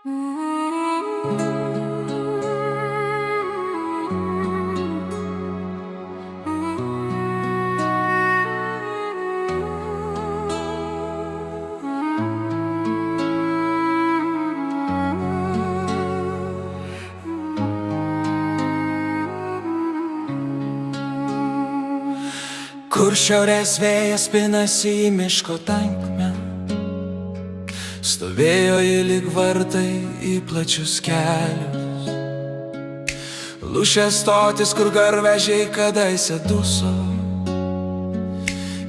Kur šiaurės vėjas pinasi į miško tankmę, stovėjo ji lyg vartai į plačius kelius. Lūšės stotis, kur garvežiai kadaise duso,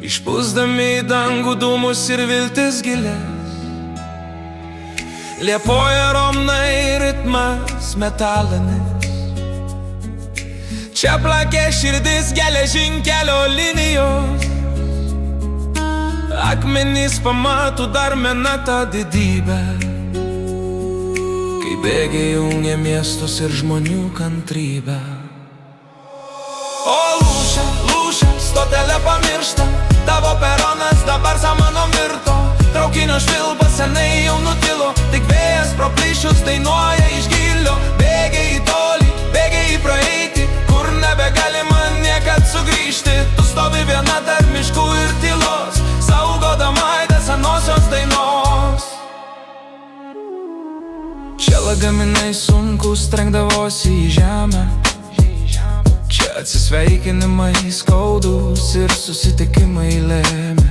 išpūsdami į dangų dūmus ir viltis gilės. Liepoja romnai ritmas metalinis, čia plakė širdis geležinkelio linijos. Akmenys pamatų dar mena tą didybę, kai bėgiai jungia miestus ir žmonių kantrybę. O lūšė, lūšė, stotelė pamiršta, tavo peronas dabar samano mirto. Traukinio švilpas senai jau nutilo, tik vėjas pro plyšius dainuoja iš gylio. Bėgiai į tolį, bėgiai į praeitį, kur nebegalima niekad sugrįžti. Tu stovi viena tarp miškų ir tylos, saugodama aidą senosios dainos. Čia lagaminai sunkus trenkdavosi į žemę, čia atsisveikinimai skaudus ir susitikimai lėmė.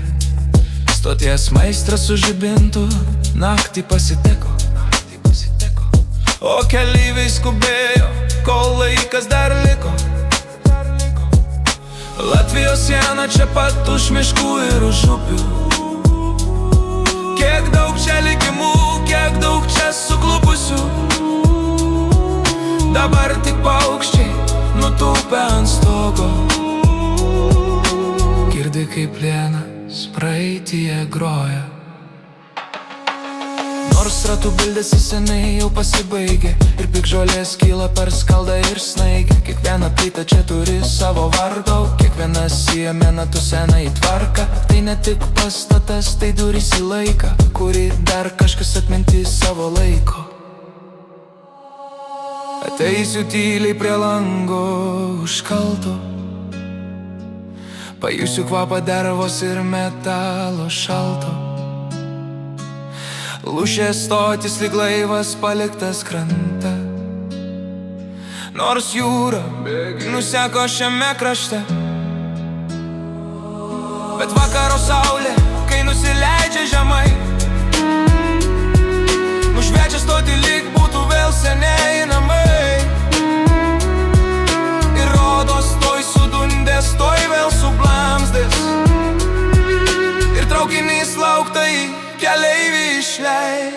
Stoties maistras su žibintu naktį pasiteko, o keleiviai skubėjo, kol laikas dar liko. Latvijos siena čia pat už miškų ir už upių. Kiek daug čia likimų, kiek daug čia suklupusių. Dabar tik paukščiai nutūpę ant stogo, girdi kaip plienas praeityje groja. Nors ratų bildėsi seniai jau pasibaigė, ir piktžolės kyla per skaldą ir snaigę. Kiekviena plyta čia turi savo vardą, kiekviena siemena tu senai tvarka. Tai ne tik pastatas, tai durys į laiką, kurį dar kažkas atminti savo laiko. Ateisiu tyliai prie lango užkalto, pajusiu kvapą dervos ir metalo šalto. Lūšės stotis lyg laivas paliktas krante, nors jūra nuseko šiame krašte. Bet vakaro saulė, kai nusileidžia žemai, nušviečia stotį lyg būtų vėl seniai namai. Ir rodos toj sudundės, toj vėl sublamsdės, ir traukinys lauktai keleivį išleis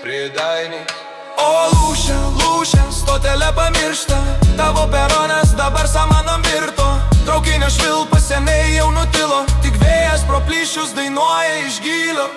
prie dainys. O lūšė, lūšė, stotelė pamiršta, tavo peronas dabar samana mirto. Traukinio švilpas seniai jau nutilo, tik vėjas pro plyšius dainuoja iš gylio.